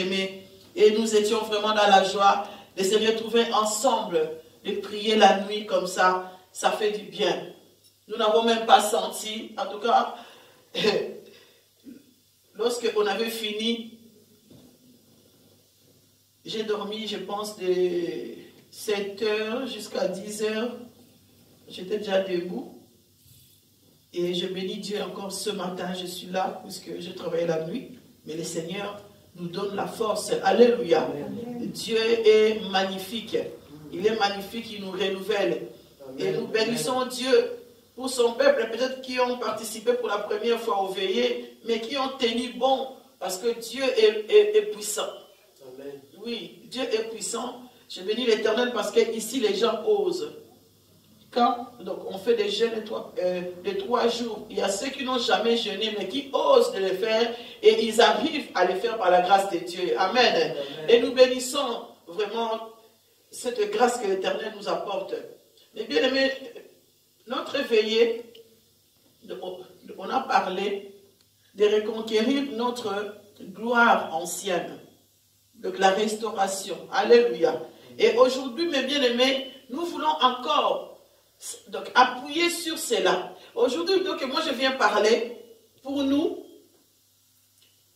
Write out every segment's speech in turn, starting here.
bien-aimés. Et nous étions vraiment dans la joie de se retrouver ensemble, de prier la nuit comme ça fait du bien. Nous n'avons même pas senti, en tout cas, lorsque on avait fini, j'ai dormi, je pense, de 7 h jusqu'à 10 h. J'étais déjà debout. Et je bénis Dieu encore ce matin, je suis là, puisque je travaillais la nuit. Mais le Seigneur nous donne la force. Alléluia. Dieu est magnifique. Il est magnifique, il nous renouvelle. Et nous bénissons Dieu pour son peuple, peut-être qui ont participé pour la première fois au veillées, mais qui ont tenu bon, parce que Dieu est puissant. Amen. Oui, Dieu est puissant. Je bénis l'Éternel parce qu'ici les gens osent. Quand donc, on fait des jeûnes de 3 jours, il y a ceux qui n'ont jamais jeûné, mais qui osent de le faire, et ils arrivent à le faire par la grâce de Dieu. Amen. Amen. Et nous bénissons vraiment cette grâce que l'Éternel nous apporte. Mais bien aimé, notre veillée, on a parlé de reconquérir notre gloire ancienne, donc la restauration. Alléluia. Et aujourd'hui, mes bien-aimés, nous voulons encore donc appuyer sur cela. Aujourd'hui, donc moi je viens parler pour nous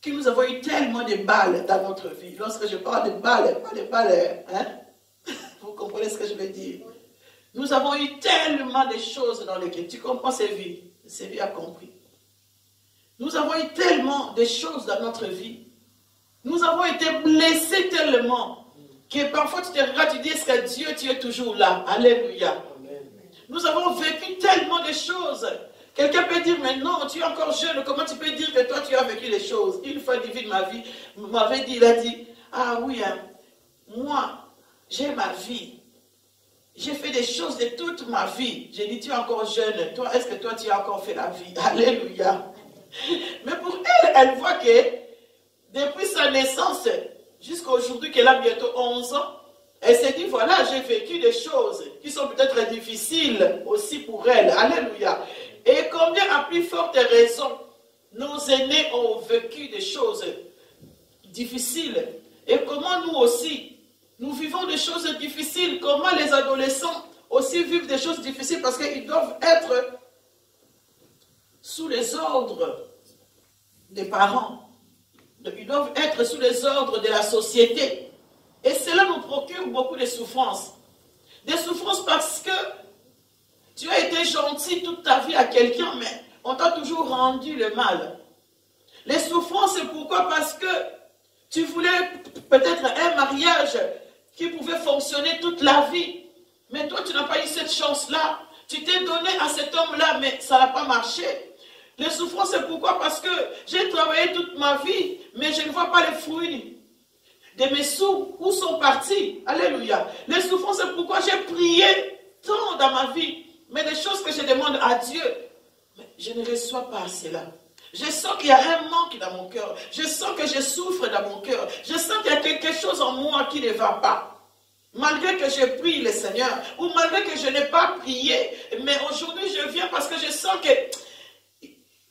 que nous avons eu tellement de balles dans notre vie. Lorsque je parle de balles, pas de balles, hein? Vous comprenez ce que je veux dire? Nous avons eu tellement de choses dans lesquelles, tu comprends, Séville a compris. Nous avons eu tellement de choses dans notre vie. Nous avons été blessés tellement que parfois tu te regardes, tu dis, est-ce que Dieu, tu es toujours là? Alléluia. Nous avons vécu tellement de choses. Quelqu'un peut dire, mais non, tu es encore jeune, comment tu peux dire que toi tu as vécu les choses? Une fois du vie de ma vie, m'avait dit, il a dit, ah oui, hein, moi, j'ai ma vie. J'ai fait des choses de toute ma vie. J'ai dit, tu es encore jeune, toi, est-ce que toi tu as encore fait la vie? Alléluia. Mais pour elle, elle voit que depuis sa naissance jusqu'à aujourd'hui, qu'elle a bientôt 11 ans, elle s'est dit, voilà, j'ai vécu des choses qui sont peut-être difficiles aussi pour elle. Alléluia. Et combien à plus forte raison, nos aînés ont vécu des choses difficiles. Et comment nous aussi, nous vivons des choses difficiles. Comment les adolescents aussi vivent des choses difficiles parce qu'ils doivent être sous les ordres des parents. Ils doivent être sous les ordres de la société. Et cela nous procure beaucoup de souffrances. Des souffrances parce que tu as été gentil toute ta vie à quelqu'un, mais on t'a toujours rendu le mal. Les souffrances, c'est pourquoi? Parce que tu voulais peut-être un mariage qui pouvait fonctionner toute la vie. Mais toi, tu n'as pas eu cette chance-là. Tu t'es donné à cet homme-là, mais ça n'a pas marché. Les souffrances, c'est pourquoi? Parce que j'ai travaillé toute ma vie, mais je ne vois pas les fruits de mes sous. Où sont partis? Alléluia. Les souffrances, c'est pourquoi j'ai prié tant dans ma vie. Mais les choses que je demande à Dieu, mais je ne reçois pas cela. Je sens qu'il y a un manque dans mon cœur. Je sens que je souffre dans mon cœur. Je sens qu'il y a quelque chose en moi qui ne va pas. Malgré que je prie le Seigneur, ou malgré que je n'ai pas prié, mais aujourd'hui je viens parce que je sens que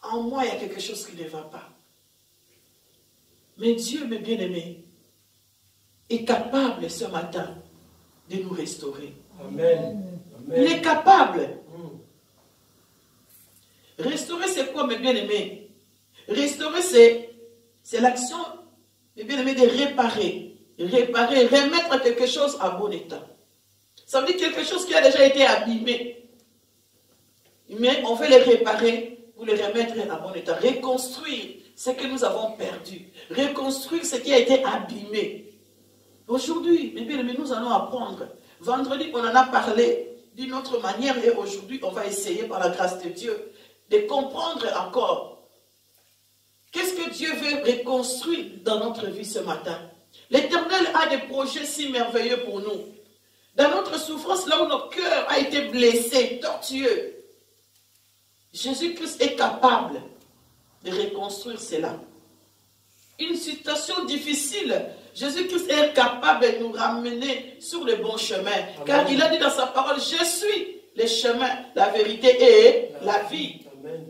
en moi il y a quelque chose qui ne va pas. Mais Dieu, mes bien-aimés, est capable ce matin de nous restaurer. Amen. Amen. Il est capable. Restaurer, c'est quoi, mes bien-aimés? Restaurer, c'est l'action, mes bien-aimés, de réparer. Réparer, remettre quelque chose en bon état. Ça veut dire quelque chose qui a déjà été abîmé. Mais on veut le réparer pour le remettre en bon état. Reconstruire ce que nous avons perdu. Reconstruire ce qui a été abîmé. Aujourd'hui, mes bien-aimés, nous allons apprendre. Vendredi, on en a parlé d'une autre manière et aujourd'hui, on va essayer par la grâce de Dieu de comprendre encore qu'est-ce que Dieu veut reconstruire dans notre vie ce matin. L'Éternel a des projets si merveilleux pour nous. Dans notre souffrance, là où nos cœurs ont été blessés, tortueux, Jésus-Christ est capable de reconstruire cela. Une situation difficile, Jésus-Christ est capable de nous ramener sur le bon chemin. Amen. Car il a dit dans sa parole, je suis le chemin, la vérité et la vie. Amen.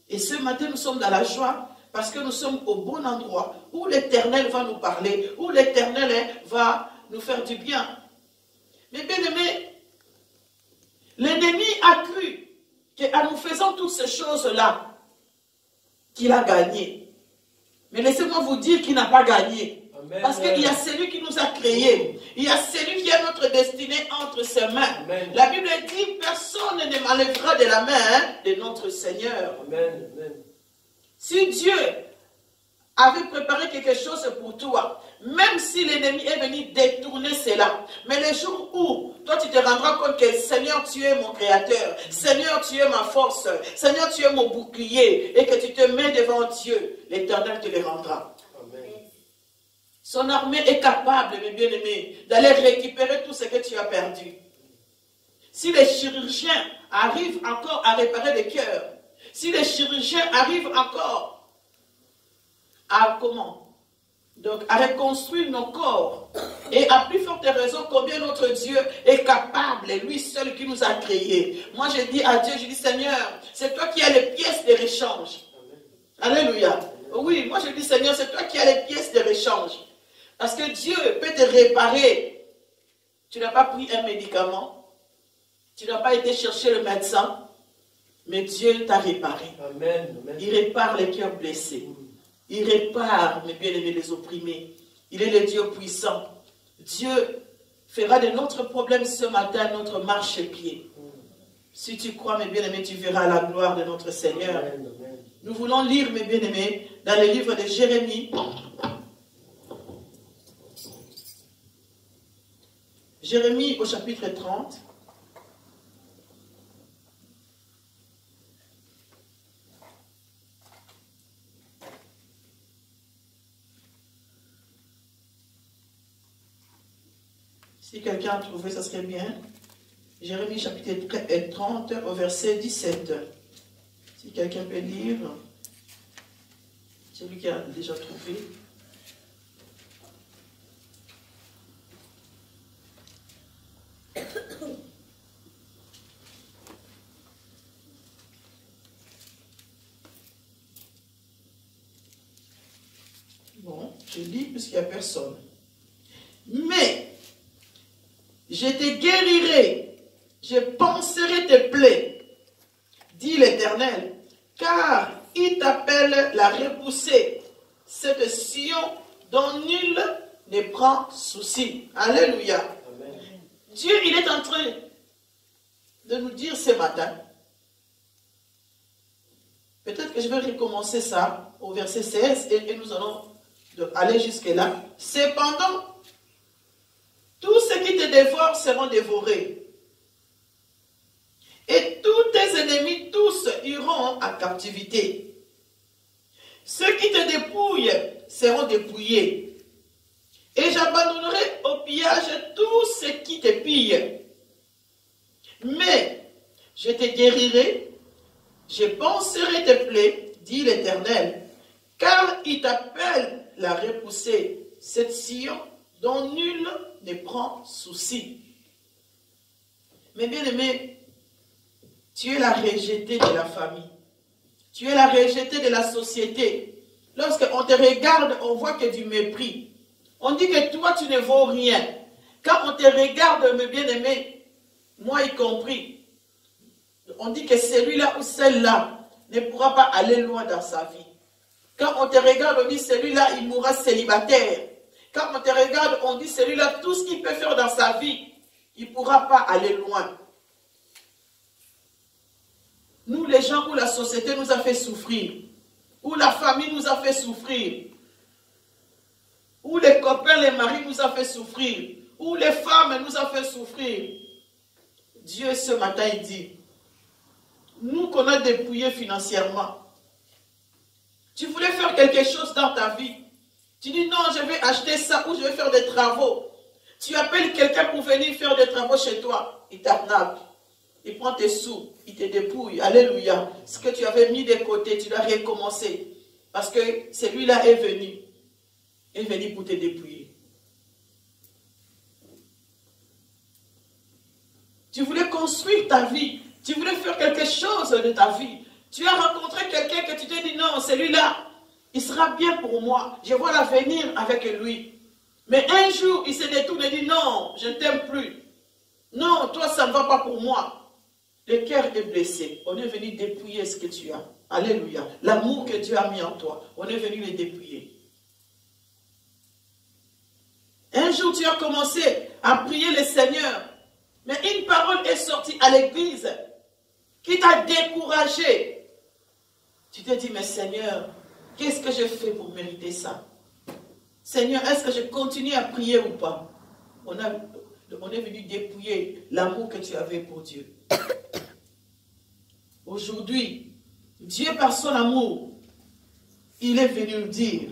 Et ce matin, nous sommes dans la joie Parce que nous sommes au bon endroit où l'Éternel va nous parler, où l'Éternel va nous faire du bien. Mais bien aimé, l'ennemi a cru qu'en nous faisant toutes ces choses-là, qu'il a gagné. Mais laissez-moi vous dire qu'il n'a pas gagné. Amen. Parce qu'il y a celui qui nous a créés. Il y a celui qui a notre destinée entre ses mains. Amen. La Bible dit, personne ne m'enlèvera de la main de notre Seigneur. Amen. Amen. Si Dieu avait préparé quelque chose pour toi, même si l'ennemi est venu détourner cela, mais le jour où toi tu te rendras compte que Seigneur tu es mon créateur, Seigneur tu es ma force, Seigneur tu es mon bouclier, et que tu te mets devant Dieu, l'Éternel te le rendra. Amen. Son armée est capable, mes bien-aimés, d'aller récupérer tout ce que tu as perdu. Si les chirurgiens arrivent encore à réparer le cœur, si les chirurgiens arrivent encore à comment? Donc, à reconstruire nos corps. Et à plus forte raison, combien notre Dieu est capable, lui seul qui nous a créés. Moi, je dis à Dieu, je dis, Seigneur, c'est toi qui as les pièces de rechange. Alléluia. Oui, moi je dis, Seigneur, c'est toi qui as les pièces de rechange. Parce que Dieu peut te réparer. Tu n'as pas pris un médicament. Tu n'as pas été chercher le médecin. Mais Dieu t'a réparé. Amen. Amen. Il répare les cœurs blessés. Il répare, mes bien-aimés, les opprimés. Il est le Dieu puissant. Dieu fera de notre problème ce matin notre marchepied. Si tu crois, mes bien-aimés, tu verras la gloire de notre Seigneur. Amen, amen. Nous voulons lire, mes bien-aimés, dans le livre de Jérémie. Jérémie au chapitre 30. Si quelqu'un a trouvé, ça serait bien. Jérémie chapitre 30 au verset 17. Si quelqu'un peut lire. Celui qui a déjà trouvé. Bon, je lis puisqu'il n'y a personne. Mais je te guérirai, je panserai tes plaies, dit l'Éternel, car il t'appelle la repoussée, cette Sion dont nul ne prend souci. Alléluia. Amen. Dieu, il est en train de nous dire ce matin, peut-être que je vais recommencer ça au verset 16 et nous allons aller jusque-là. Cependant, tous ceux qui te dévorent seront dévorés. Et tous tes ennemis, tous iront en captivité. Ceux qui te dépouillent seront dépouillés. Et j'abandonnerai au pillage tous ceux qui te pillent. Mais je te guérirai, je panserai tes plaies, dit l'Éternel, car il t'appelle la repoussée, cette Sion dont nul ne prend souci. Mais bien aimé, tu es la rejetée de la famille. Tu es la rejetée de la société. Lorsqu'on te regarde, on voit que du mépris. On dit que toi, tu ne vaux rien. Quand on te regarde, mes bien-aimés, moi y compris, on dit que celui-là ou celle-là ne pourra pas aller loin dans sa vie. Quand on te regarde, on dit celui-là, il mourra célibataire. Quand on te regarde, on dit celui-là, tout ce qu'il peut faire dans sa vie, il ne pourra pas aller loin. Nous, les gens où la société nous a fait souffrir, où la famille nous a fait souffrir, où les copains, les maris nous a fait souffrir, où les femmes nous a fait souffrir, Dieu ce matin, il dit, nous qu'on a dépouillés financièrement, tu voulais faire quelque chose dans ta vie, tu dis non, je vais acheter ça ou je vais faire des travaux. Tu appelles quelqu'un pour venir faire des travaux chez toi. Il t'arnaque. Il prend tes sous. Il te dépouille. Alléluia. Ce que tu avais mis de côté, tu dois recommencer. Parce que celui-là est venu. Il est venu pour te dépouiller. Tu voulais construire ta vie. Tu voulais faire quelque chose de ta vie. Tu as rencontré quelqu'un que tu t'es dit non, celui-là, il sera bien pour moi. Je vois l'avenir avec lui. Mais un jour, il se détourne et dit, non, je ne t'aime plus. Non, toi, ça ne va pas pour moi. Le cœur est blessé. On est venu dépouiller ce que tu as. Alléluia. L'amour que Dieu a mis en toi, on est venu le dépouiller. Un jour, tu as commencé à prier le Seigneur. Mais une parole est sortie à l'église qui t'a découragé. Tu t'es dit, mais Seigneur, qu'est-ce que je fais pour mériter ça? Seigneur, est-ce que je continue à prier ou pas? On est venu dépouiller l'amour que tu avais pour Dieu. Aujourd'hui, Dieu par son amour, il est venu nous dire,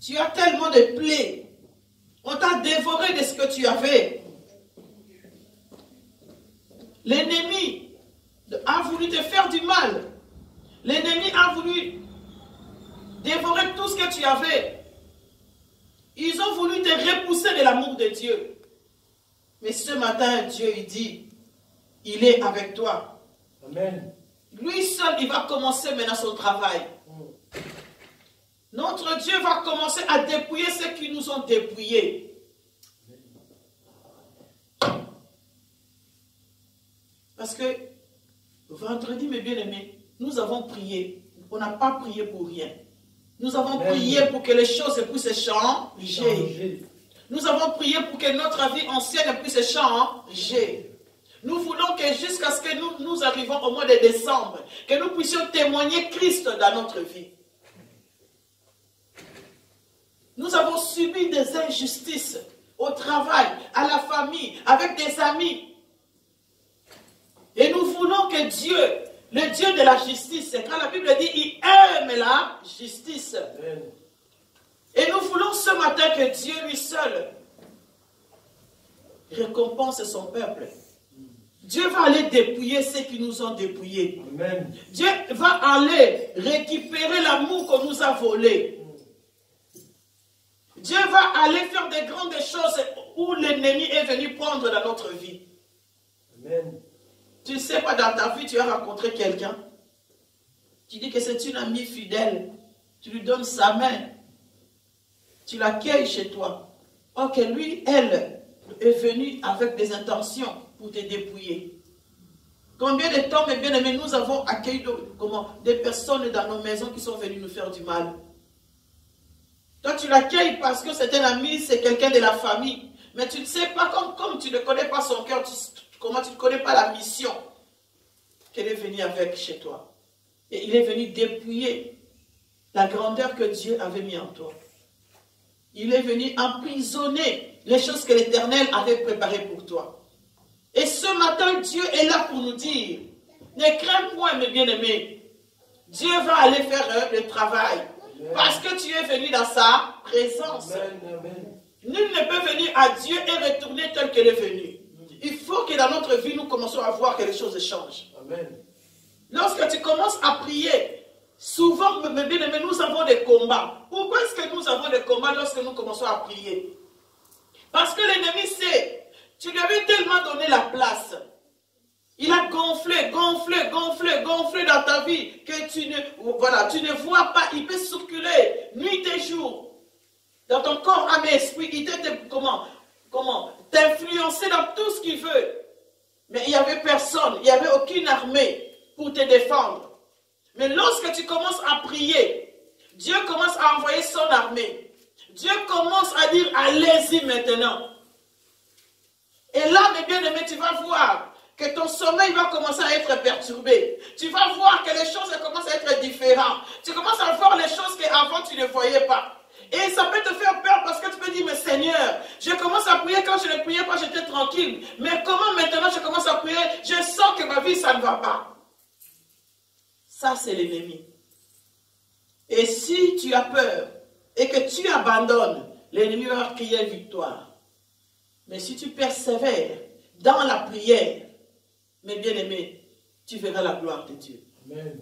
tu as tellement de plaies, on t'a dévoré de ce que tu avais. L'ennemi a voulu te faire du mal. L'ennemi a voulu dévorer tout ce que tu avais. Ils ont voulu te repousser de l'amour de Dieu. Mais ce matin, Dieu, il dit, il est avec toi. Amen. Lui seul, il va commencer maintenant son travail. Notre Dieu va commencer à dépouiller ceux qui nous ont dépouillés. Parce que vendredi, mes bien-aimés, nous avons prié. On n'a pas prié pour rien. Nous avons prié pour que les choses puissent changer. Nous avons prié pour que notre vie ancienne puisse changer. Nous voulons que jusqu'à ce que nous arrivons au mois de décembre, que nous puissions témoigner Christ dans notre vie. Nous avons subi des injustices au travail, à la famille, avec des amis. Et nous voulons que Dieu, le Dieu de la justice, quand la Bible dit il aime la justice. Amen. Et nous voulons ce matin que Dieu lui seul récompense son peuple. Dieu va aller dépouiller ceux qui nous ont dépouillés. Amen. Dieu va aller récupérer l'amour qu'on nous a volé. Dieu va aller faire des grandes choses où l'ennemi est venu prendre dans notre vie. Amen. Tu ne sais pas, dans ta vie, tu as rencontré quelqu'un. Tu dis que c'est une amie fidèle. Tu lui donnes sa main. Tu l'accueilles chez toi. Or que lui, elle, est venue avec des intentions pour te dépouiller. Combien de temps, mes bien-aimés, nous avons accueilli des personnes dans nos maisons qui sont venues nous faire du mal. Toi, tu l'accueilles parce que c'est un ami, c'est quelqu'un de la famille. Mais tu ne sais pas, comme tu ne connais pas son cœur, comment tu ne connais pas la mission qu'elle est venue avec chez toi. Et il est venu dépouiller la grandeur que Dieu avait mis en toi. Il est venu emprisonner les choses que l'Éternel avait préparées pour toi. Et ce matin, Dieu est là pour nous dire, ne crains point, mes bien-aimés. Dieu va aller faire le travail. Amen. Parce que tu es venu dans sa présence. Amen, amen. Nul ne peut venir à Dieu et retourner tel qu'il est venu. Il faut que dans notre vie, nous commençons à voir que les choses changent. Amen. Lorsque tu commences à prier, souvent, mes bien-aimés, nous avons des combats. Pourquoi est-ce que nous avons des combats lorsque nous commençons à prier? Parce que l'ennemi sait, tu lui avais tellement donné la place. Il a gonflé, gonflé, gonflé, gonflé dans ta vie que tu ne vois pas. Il peut circuler nuit et jour dans ton corps, âme et esprit. Il t'influencer dans tout ce qu'il veut. Mais il n'y avait personne, il n'y avait aucune armée pour te défendre. Mais lorsque tu commences à prier, Dieu commence à envoyer son armée. Dieu commence à dire, allez-y maintenant. Et là, mes bien-aimés, tu vas voir que ton sommeil va commencer à être perturbé. Tu vas voir que les choses commencent à être différentes. Tu commences à voir les choses qu'avant tu ne voyais pas. Et ça peut te faire peur parce que tu peux dire, mais Seigneur, je commence à prier, quand je ne priais pas, j'étais tranquille. Mais comment maintenant je commence à prier, je sens que ma vie, ça ne va pas. Ça, c'est l'ennemi. Et si tu as peur et que tu abandonnes, l'ennemi va crier victoire. Mais si tu persévères dans la prière, mes bien-aimés, tu verras la gloire de Dieu. Amen.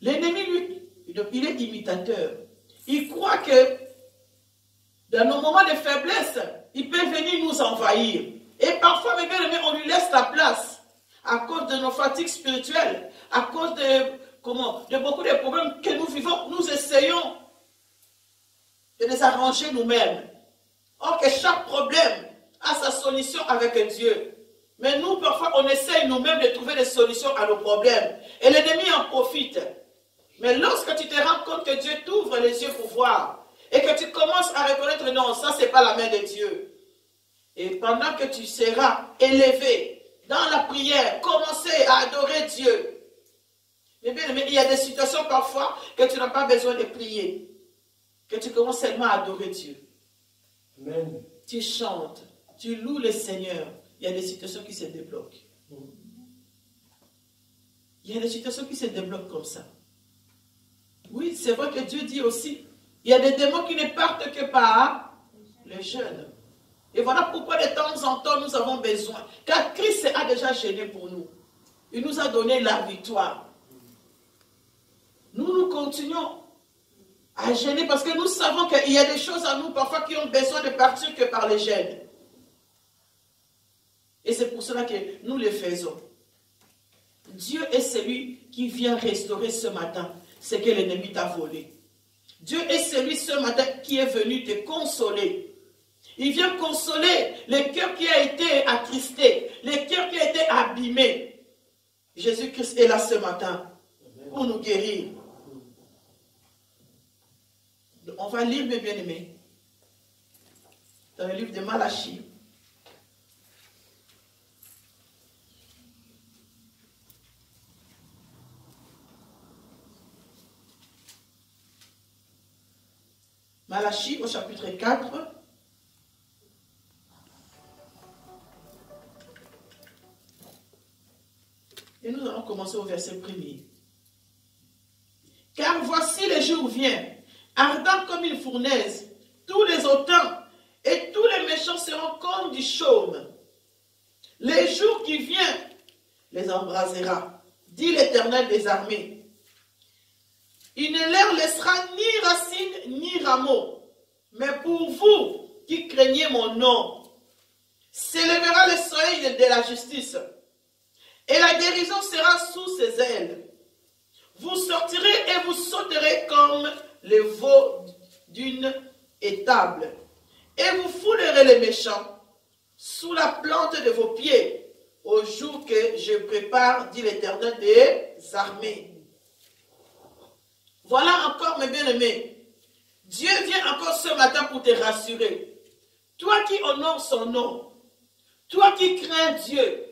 L'ennemi, lui, il est imitateur. Il croit que dans nos moments de faiblesse, il peut venir nous envahir. Et parfois, mes bien-aimés, on lui laisse la place. à cause de nos fatigues spirituelles, à cause de beaucoup de problèmes que nous vivons, nous essayons de les arranger nous-mêmes. Or que chaque problème a sa solution avec Dieu. Mais nous, parfois, on essaye nous-mêmes de trouver des solutions à nos problèmes. Et l'ennemi en profite. Mais lorsque tu te rends compte que Dieu t'ouvre les yeux pour voir, et que tu commences à reconnaître, non, ça, c'est pas la main de Dieu. Et pendant que tu seras élevé dans la prière, commencer à adorer Dieu. Mais bien, il y a des situations parfois que tu n'as pas besoin de prier. Que tu commences seulement à adorer Dieu. Amen. Tu chantes, tu loues le Seigneur. Il y a des situations qui se débloquent. Il y a des situations qui se débloquent comme ça. Oui, c'est vrai que Dieu dit aussi, il y a des démons qui ne partent que par les jeunes. Et voilà pourquoi de temps en temps nous avons besoin. Car Christ a déjà gêné pour nous. Il nous a donné la victoire. Nous continuons à gêner parce que nous savons qu'il y a des choses en nous parfois qui ont besoin de partir que par les gènes. Et c'est pour cela que nous le faisons. Dieu est celui qui vient restaurer ce matin ce que l'ennemi t'a volé. Dieu est celui ce matin qui est venu te consoler. Il vient consoler les cœurs qui ont été attristés, les cœurs qui ont été abîmés. Jésus-Christ est là ce matin pour nous guérir. On va lire, mes bien-aimés, dans le livre de Malachie. Malachie au chapitre 4. Et nous allons commencer au verset 1er. Car voici les jours viennent, ardents comme une fournaise, tous les hautains et tous les méchants seront comme du chaume. Les jours qui viennent les embrasera, dit l'Éternel des armées. Il ne leur laissera ni racine ni rameau. Mais pour vous qui craignez mon nom, s'élèvera le soleil de la justice, et la guérison sera sous ses ailes. Vous sortirez et vous sauterez comme les veaux d'une étable, et vous foulerez les méchants sous la plante de vos pieds, au jour que je prépare, dit l'Éternel des armées. Voilà encore, mes bien-aimés, Dieu vient encore ce matin pour te rassurer. Toi qui honores son nom, toi qui crains Dieu,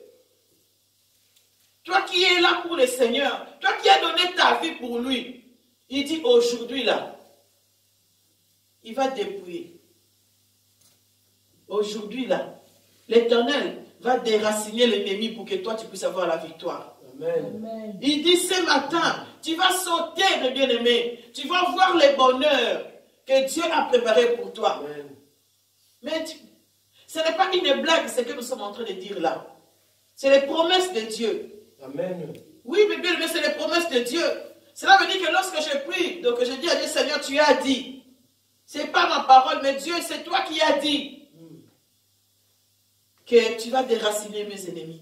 toi qui es là pour le Seigneur, toi qui as donné ta vie pour lui, il dit aujourd'hui là, il va te dépouiller. Aujourd'hui là, l'Éternel va déraciner l'ennemi pour que toi tu puisses avoir la victoire. Amen. Il dit ce matin, tu vas sauter, mes bien-aimés, tu vas voir les bonheurs que Dieu a préparés pour toi. Amen. Mais ce n'est pas une blague ce que nous sommes en train de dire là. C'est les promesses de Dieu. Amen. Oui, mais bien, c'est les promesses de Dieu. Cela veut dire que lorsque je prie, donc je dis à Dieu, Seigneur, tu as dit. Ce n'est pas ma parole, mais Dieu, c'est toi qui as dit que tu vas déraciner mes ennemis.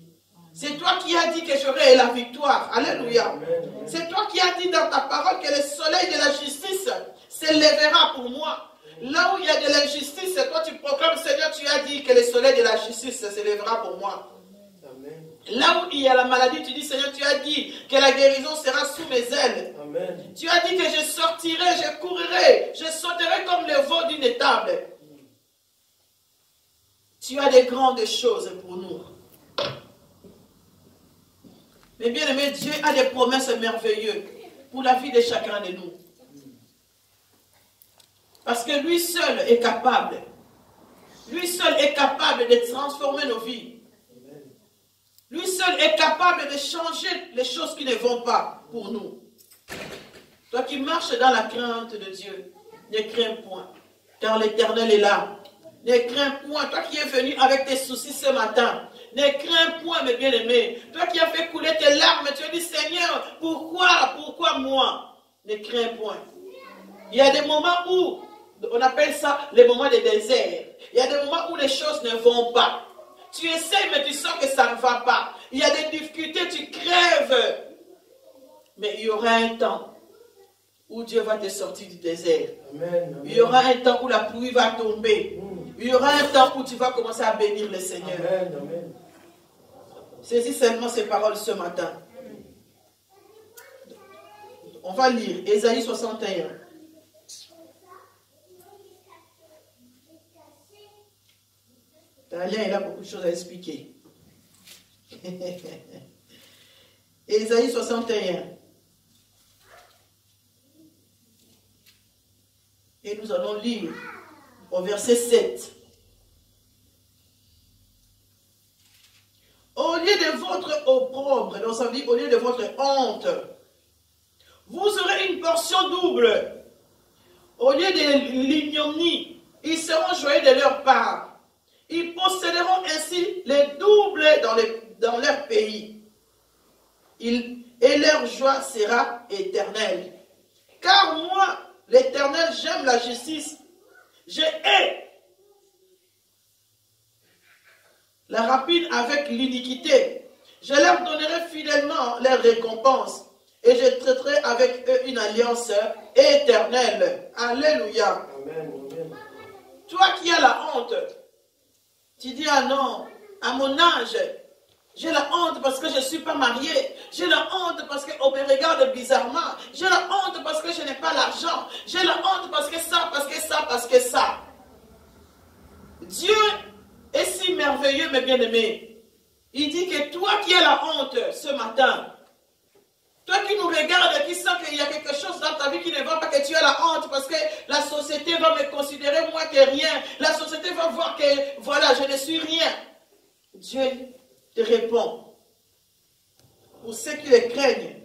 C'est toi qui as dit que j'aurai la victoire. Alléluia. C'est toi qui as dit dans ta parole que le soleil de la justice s'élèvera pour moi. Là où il y a de l'injustice, toi tu proclames, Seigneur, tu as dit que le soleil de la justice s'élèvera pour moi. Amen. Là où il y a la maladie, tu dis, Seigneur, tu as dit que la guérison sera sous mes ailes. Amen. Tu as dit que je sortirai, je courrai, je sauterai comme le veau d'une étable. Tu as des grandes choses pour nous. Mais bien aimé, Dieu a des promesses merveilleuses pour la vie de chacun de nous. Parce que lui seul est capable. Lui seul est capable de transformer nos vies. Lui seul est capable de changer les choses qui ne vont pas pour nous. Toi qui marches dans la crainte de Dieu, ne crains point, car l'Éternel est là. Ne crains point, toi qui es venu avec tes soucis ce matin. Ne crains point, mes bien-aimés. Toi qui as fait couler tes larmes, tu as dit, Seigneur, pourquoi moi? Ne crains point. Il y a des moments où, on appelle ça les moments de désert. Il y a des moments où les choses ne vont pas. Tu essaies, mais tu sens que ça ne va pas. il y a des difficultés, tu crèves. Mais il y aura un temps où Dieu va te sortir du désert. Amen. Il y aura un temps où la pluie va tomber. Il y aura un temps où tu vas commencer à bénir le Seigneur. Amen. Amen. Saisis seulement ces paroles ce matin. On va lire Ésaïe 61. Daniel, il a beaucoup de choses à expliquer. Ésaïe 61. Et nous allons lire au verset 7. Au lieu de votre opprobre, donc ça veut dire au lieu de votre honte, vous aurez une portion double. Au lieu de l'ignominie, ils seront joyeux de leur part. Ils posséderont ainsi les doubles dans leur pays. Et leur joie sera éternelle. Car moi, l'Éternel, j'aime la justice. Je hais la rapine avec l'iniquité. Je leur donnerai fidèlement leur récompense. Et je traiterai avec eux une alliance éternelle. Alléluia. Amen. Amen. Toi qui as la honte, tu dis, ah non, à mon âge, j'ai la honte parce que je ne suis pas mariée. J'ai la honte parce qu'on me regarde bizarrement. J'ai la honte parce que je n'ai pas l'argent. J'ai la honte parce que ça, parce que ça, parce que ça. Dieu est si merveilleux, mes bien-aimés. Il dit que toi qui as la honte ce matin, toi qui nous regardes, qui sens qu'il y a quelque chose dans ta vie qui ne va pas, que tu as la honte parce que la société va me considérer moins que rien. La société va voir que, voilà, je ne suis rien. Dieu te répond. Pour ceux qui le craignent,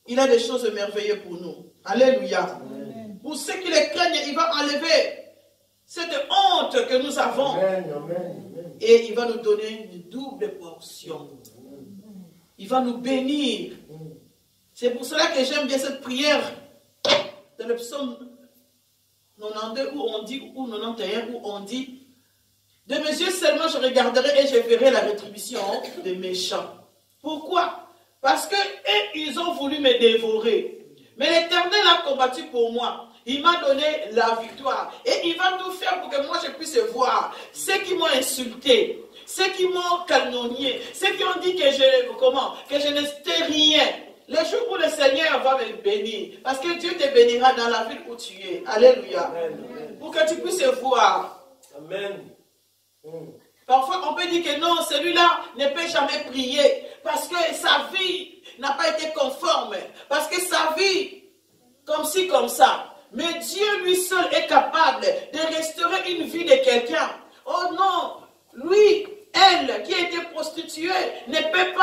il a des choses merveilleuses pour nous. Alléluia. Amen. Pour ceux qui le craignent, il va enlever cette honte que nous avons. Amen. Amen. Et il va nous donner une double portion. Il va nous bénir. C'est pour cela que j'aime bien cette prière dans le psaume 92 où on dit, ou 91 où on dit, de mes yeux seulement je regarderai et je verrai la rétribution des méchants. Pourquoi? Parce que ils ont voulu me dévorer. Mais l'Éternel a combattu pour moi. Il m'a donné la victoire. Et il va tout faire pour que moi je puisse voir. Ceux qui m'ont insulté, ceux qui m'ont calomnié, ceux qui ont dit que je n'étais rien. Le jour où le Seigneur va me bénir, parce que Dieu te bénira dans la ville où tu es. Alléluia. Amen. Pour que tu puisses voir. Amen. Parfois, on peut dire que non, celui-là ne peut jamais prier, parce que sa vie n'a pas été conforme, parce que sa vie, comme ci, comme ça. Mais Dieu, lui seul, est capable de restaurer une vie de quelqu'un. Oh non, lui, elle, qui a été prostituée, ne peut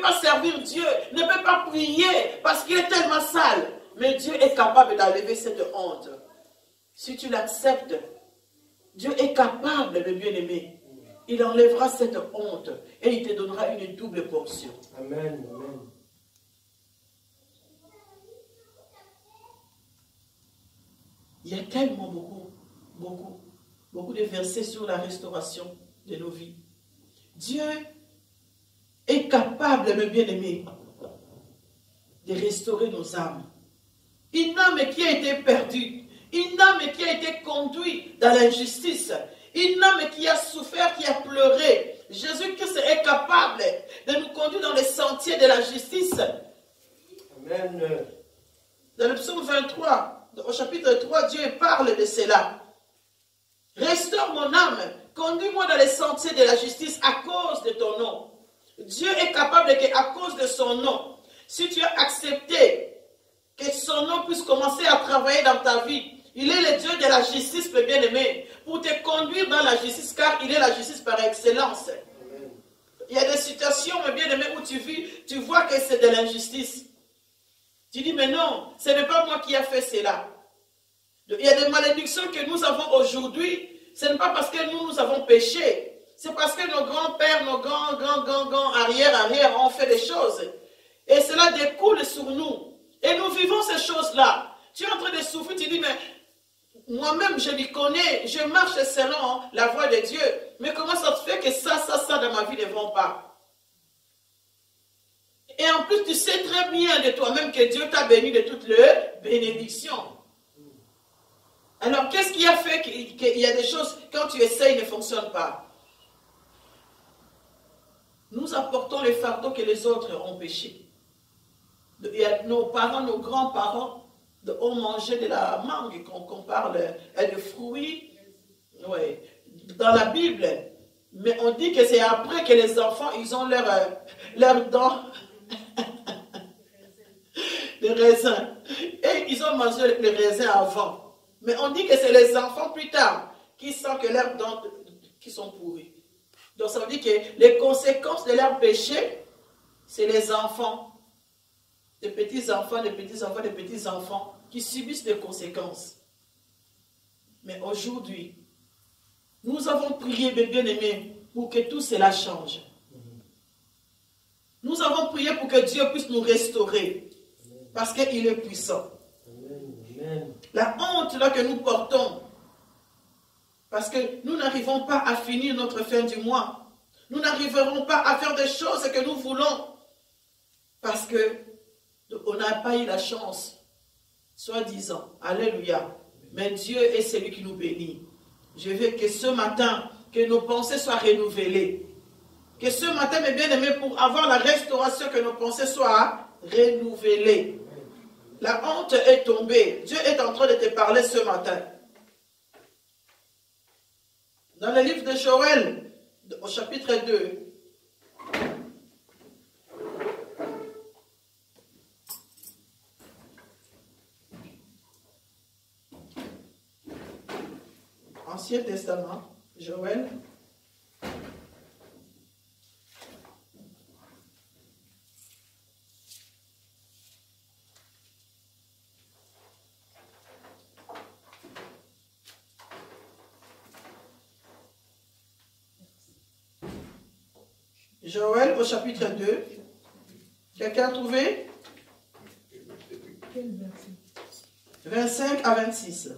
pas servir Dieu, ne peut pas prier parce qu'il est tellement sale. Mais Dieu est capable d'enlever cette honte. Si tu l'acceptes, Dieu est capable, mes bien-aimés. Il enlèvera cette honte et il te donnera une double portion. Amen. Amen. Il y a tellement beaucoup de versets sur la restauration de nos vies. Dieu est capable, mes bien-aimés, de restaurer nos âmes. Une âme qui a été perdue, une âme qui a été conduite dans l'injustice, une âme qui a souffert, qui a pleuré. Jésus-Christ est capable de nous conduire dans les sentiers de la justice. Amen. Dans le psaume 23, au chapitre 3, Dieu parle de cela. Restaure mon âme, conduis-moi dans les sentiers de la justice à cause de ton nom. Dieu est capable qu'à cause de son nom, si tu as accepté que son nom puisse commencer à travailler dans ta vie, il est le Dieu de la justice, le bien-aimé, pour te conduire dans la justice, car il est la justice par excellence. Amen. Il y a des situations, mes bien-aimés, où tu vis, tu vois que c'est de l'injustice. Tu dis, mais non, ce n'est pas moi qui ai fait cela. Il y a des malédictions que nous avons aujourd'hui, ce n'est pas parce que nous avons péché. C'est parce que nos grands-pères, nos grands, arrière ont fait des choses. Et cela découle sur nous. Et nous vivons ces choses-là. Tu es en train de souffrir, tu dis, mais moi-même, je m'y connais, je marche selon la voie de Dieu. Mais comment ça se fait que ça dans ma vie ne vont pas? Et en plus, tu sais très bien de toi-même que Dieu t'a béni de toutes les bénédictions. Alors, qu'est-ce qui a fait qu'il y a des choses, quand tu essayes, ne fonctionnent pas? Nous apportons les fardeaux que les autres ont péchés. Nos parents, nos grands-parents ont mangé de la mangue, qu'on parle, et de fruits, ouais, dans la Bible. Mais on dit que c'est après que les enfants, ils ont leurs dents, les raisins. Et ils ont mangé les raisins avant. Mais on dit que c'est les enfants plus tard qui sentent que leurs dents qui sont pourries. Donc ça veut dire que les conséquences de leur péché, c'est les enfants, des petits-enfants, des petits-enfants, des petits-enfants qui subissent les conséquences. Mais aujourd'hui, nous avons prié, mes bien-aimés, pour que tout cela change. Nous avons prié pour que Dieu puisse nous restaurer, parce qu'il est puissant. Amen. La honte là que nous portons, parce que nous n'arrivons pas à finir notre fin du mois. Nous n'arriverons pas à faire des choses que nous voulons, parce qu'on n'a pas eu la chance, soi-disant. Alléluia. Mais Dieu est celui qui nous bénit. Je veux que ce matin, que nos pensées soient renouvelées. Que ce matin, mes bien-aimés, pour avoir la restauration, que nos pensées soient renouvelées. La honte est tombée. Dieu est en train de te parler ce matin. Dans le livre de Joël, au chapitre 2, Ancien Testament, Joël, Joël au chapitre 2. Quelqu'un a trouvé? 25 à 26.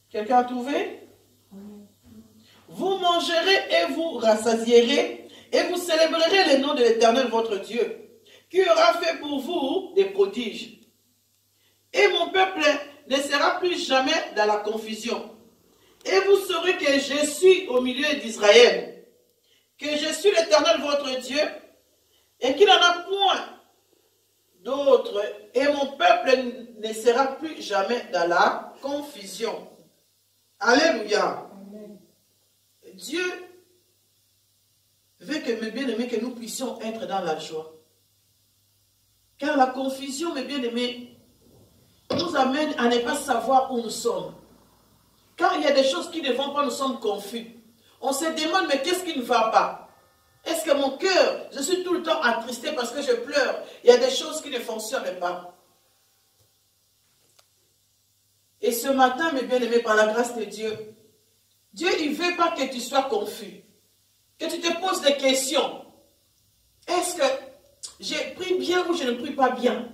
Quelqu'un a trouvé? Vous mangerez et vous rassasierez et vous célébrerez le nom de l'Éternel votre Dieu, qui aura fait pour vous des prodiges. Et mon peuple ne sera plus jamais dans la confusion. Et vous saurez que je suis au milieu d'Israël, que je suis l'Éternel votre Dieu, et qu'il n'en a point d'autre. Et mon peuple ne sera plus jamais dans la confusion. Alléluia. Amen. Dieu veut que, mes bien-aimés, que nous puissions être dans la joie. Car la confusion, mes bien-aimés, nous amène à ne pas savoir où nous sommes. Quand il y a des choses qui ne vont pas, nous sommes confus. On se demande, mais qu'est-ce qui ne va pas? Est-ce que mon cœur, je suis tout le temps attristé parce que je pleure? Il y a des choses qui ne fonctionnent pas. Et ce matin, mes bien-aimés, par la grâce de Dieu, Dieu, il ne veut pas que tu sois confus. Que tu te poses des questions. Est-ce que j'ai pris bien ou je ne prie pas bien?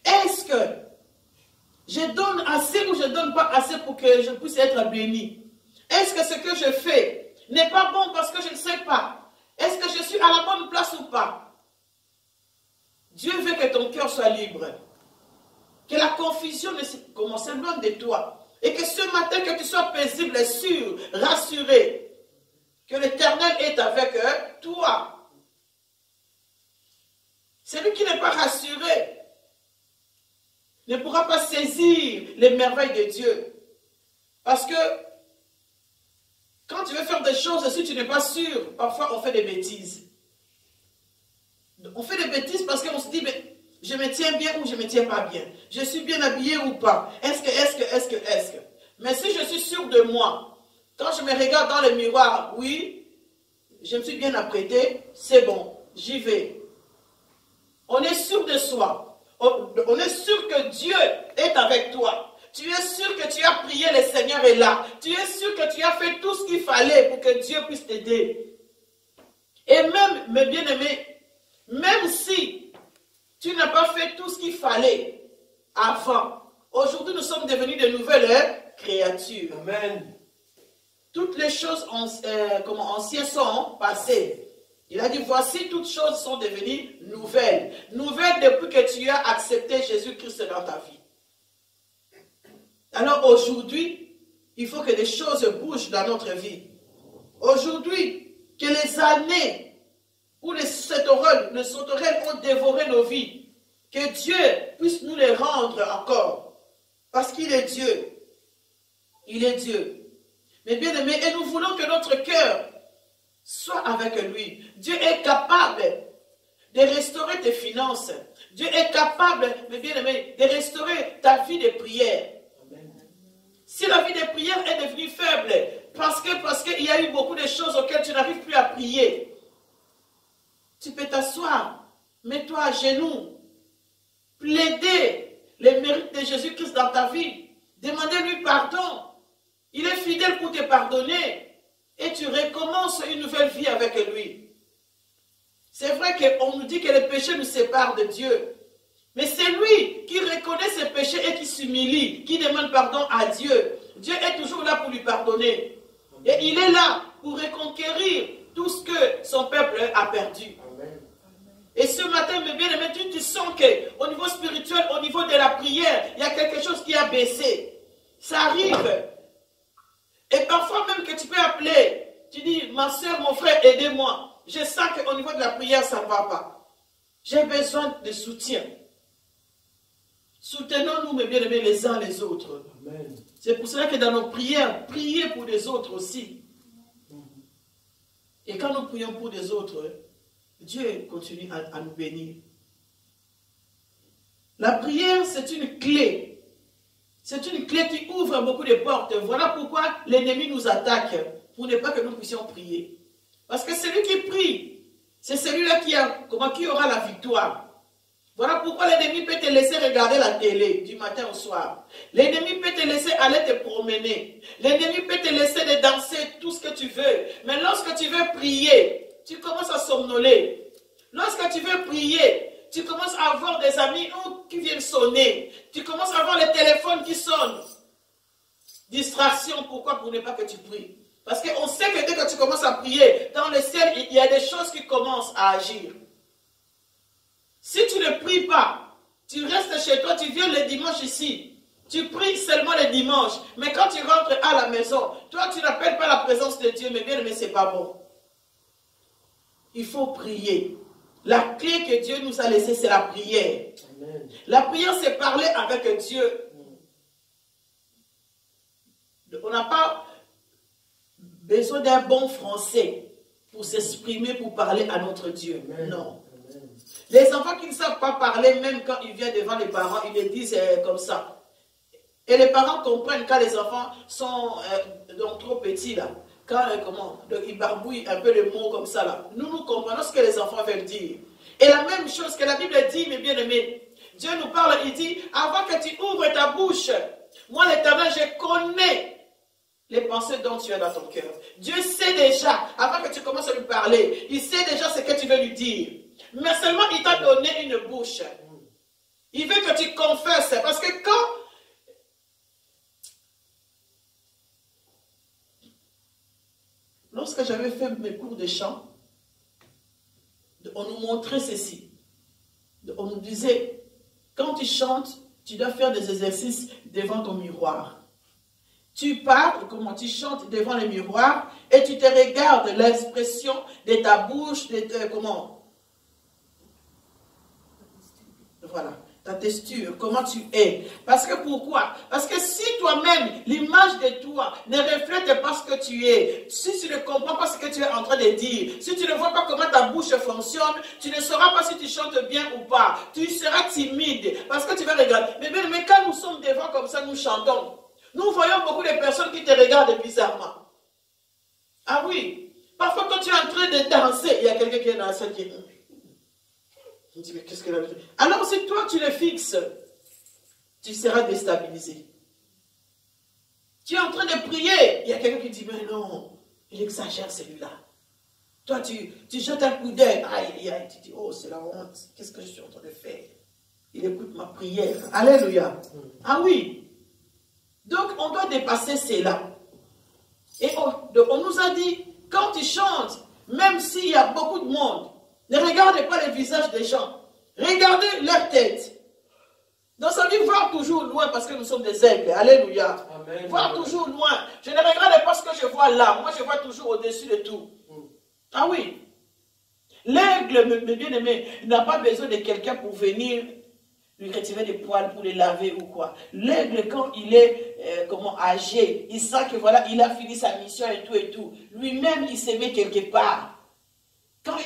Est-ce que je donne assez ou je ne donne pas assez pour que je puisse être béni? Est-ce que ce que je fais n'est pas bon parce que je ne sais pas? Est-ce que je suis à la bonne place ou pas? Dieu veut que ton cœur soit libre. Que la confusion ne commence loin de toi. Et que ce matin, que tu sois paisible et sûr, rassuré. Que l'Éternel est avec toi. Celui qui n'est pas rassuré ne pourra pas saisir les merveilles de Dieu. Parce que quand tu veux faire des choses, si tu n'es pas sûr, parfois on fait des bêtises. On fait des bêtises parce qu'on se dit, mais je me tiens bien ou je ne me tiens pas bien. Je suis bien habillé ou pas. Est-ce que. Mais si je suis sûr de moi, quand je me regarde dans le miroir, oui, je me suis bien apprêté, c'est bon, j'y vais. On est sûr de soi. On est sûr que Dieu est avec toi. Tu es sûr que tu as prié, le Seigneur est là. Tu es sûr que tu as fait tout ce qu'il fallait pour que Dieu puisse t'aider. Et même, mes bien-aimés, même si tu n'as pas fait tout ce qu'il fallait avant, aujourd'hui nous sommes devenus de nouvelles créature. Amen. Toutes les choses anciennes sont passées. Il a dit, voici toutes choses sont devenues nouvelles. Nouvelles depuis que tu as accepté Jésus-Christ dans ta vie. Alors aujourd'hui, il faut que les choses bougent dans notre vie. Aujourd'hui, que les années où les sauterelles ont dévoré nos vies, que Dieu puisse nous les rendre encore. Parce qu'il est Dieu. Il est Dieu. Mais bien aimé, et nous voulons que notre cœur soit avec lui. Dieu est capable de restaurer tes finances. Dieu est capable, mais bien aimé, de restaurer ta vie de prière. Amen. Si la vie de prière est devenue faible, parce qu'il y a eu beaucoup de choses auxquelles tu n'arrives plus à prier, tu peux t'asseoir, mets-toi à genoux, plaider les mérites de Jésus-Christ dans ta vie, demander-lui pardon. Il est fidèle pour te pardonner et tu recommences une nouvelle vie avec lui. C'est vrai qu'on nous dit que le péché nous sépare de Dieu. Mais c'est lui qui reconnaît ses péchés et qui s'humilie, qui demande pardon à Dieu. Dieu est toujours là pour lui pardonner. Et il est là pour reconquérir tout ce que son peuple a perdu. Amen. Et ce matin, mes bien-aimés, tu sens qu'au niveau spirituel, au niveau de la prière, il y a quelque chose qui a baissé. Ça arrive. Et parfois même que tu peux appeler, tu dis, ma soeur, mon frère, aidez-moi. Je sens qu'au niveau de la prière, ça ne va pas. J'ai besoin de soutien. Soutenons-nous, mes bien-aimés, les uns les autres. C'est pour cela que dans nos prières, priez pour les autres aussi. Et quand nous prions pour les autres, Dieu continue à nous bénir. La prière, c'est une clé. C'est une clé qui ouvre beaucoup de portes. Voilà pourquoi l'ennemi nous attaque, pour ne pas que nous puissions prier. Parce que celui qui prie, c'est celui-là qui aura la victoire. Voilà pourquoi l'ennemi peut te laisser regarder la télé du matin au soir. L'ennemi peut te laisser aller te promener. L'ennemi peut te laisser de danser tout ce que tu veux. Mais lorsque tu veux prier, tu commences à somnoler. Lorsque tu veux prier, tu commences à avoir des amis qui viennent sonner. Tu commences à avoir les téléphones qui sonnent. Distraction, pourquoi? Pour ne pas que tu pries. Parce qu'on sait que dès que tu commences à prier, dans le ciel, il y a des choses qui commencent à agir. Si tu ne pries pas, tu restes chez toi, tu viens le dimanche ici. Tu pries seulement le dimanche. Mais quand tu rentres à la maison, toi tu n'appelles pas la présence de Dieu, mais bien, mais ce n'est pas bon. Il faut prier. La clé que Dieu nous a laissée, c'est la prière. Amen. La prière, c'est parler avec Dieu. On n'a pas besoin d'un bon français pour s'exprimer, pour parler à notre Dieu. Amen. Non. Amen. Les enfants qui ne savent pas parler, même quand ils viennent devant les parents, ils le disent comme ça. Et les parents comprennent quand les enfants sont donc trop petits là. Quand donc, ils barbouillent un peu les mots comme ça là. Nous comprenons ce que les enfants veulent dire. Et la même chose que la Bible dit, mes bien-aimés. Dieu nous parle, il dit, avant que tu ouvres ta bouche, moi l'Éternel, je connais les pensées dont tu as dans ton cœur. Dieu sait déjà, avant que tu commences à lui parler, il sait déjà ce que tu veux lui dire. Mais seulement il t'a donné une bouche. Il veut que tu confesses, parce que quand lorsque j'avais fait mes cours de chant, on nous montrait ceci. On nous disait, quand tu chantes, tu dois faire des exercices devant ton miroir. Tu parles, comment tu chantes devant le miroir, et tu te regardes l'expression de ta bouche, comment? Voilà. Ta texture, comment tu es. Parce que pourquoi? Parce que si toi-même, l'image de toi ne reflète pas ce que tu es, si tu ne comprends pas ce que tu es en train de dire, si tu ne vois pas comment ta bouche fonctionne, tu ne sauras pas si tu chantes bien ou pas. Tu seras timide parce que tu vas regarder. Mais quand nous sommes devant comme ça, nous chantons. Nous voyons beaucoup de personnes qui te regardent bizarrement. Ah oui. Parfois, quand tu es en train de danser, il y a quelqu'un qui est dans la salle qui dit... Je me dis, mais qu'est-ce qu'elle a fait? Alors, si toi, tu le fixes, tu seras déstabilisé. Tu es en train de prier. Il y a quelqu'un qui dit, mais non, il exagère celui-là. Toi, tu jettes un coup d'œil. Aïe, aïe, tu dis, oh, c'est la honte. Qu'est-ce que je suis en train de faire? Il écoute ma prière. Alléluia. Ah oui. Donc, on doit dépasser cela. Et on nous a dit, quand tu chantes, même s'il y a beaucoup de monde, ne regardez pas les visages des gens. Regardez leur tête. Donc ça veut dire voir toujours loin parce que nous sommes des aigles. Alléluia. Amen. Voir toujours loin. Je ne regarde pas ce que je vois là. Moi, je vois toujours au-dessus de tout. Ah oui. L'aigle, mes bien-aimés, n'a pas besoin de quelqu'un pour venir lui retirer des poils pour les laver ou quoi. L'aigle, quand il est âgé, il sent que voilà, il a fini sa mission et tout et tout. Lui-même, il se met quelque part. Quand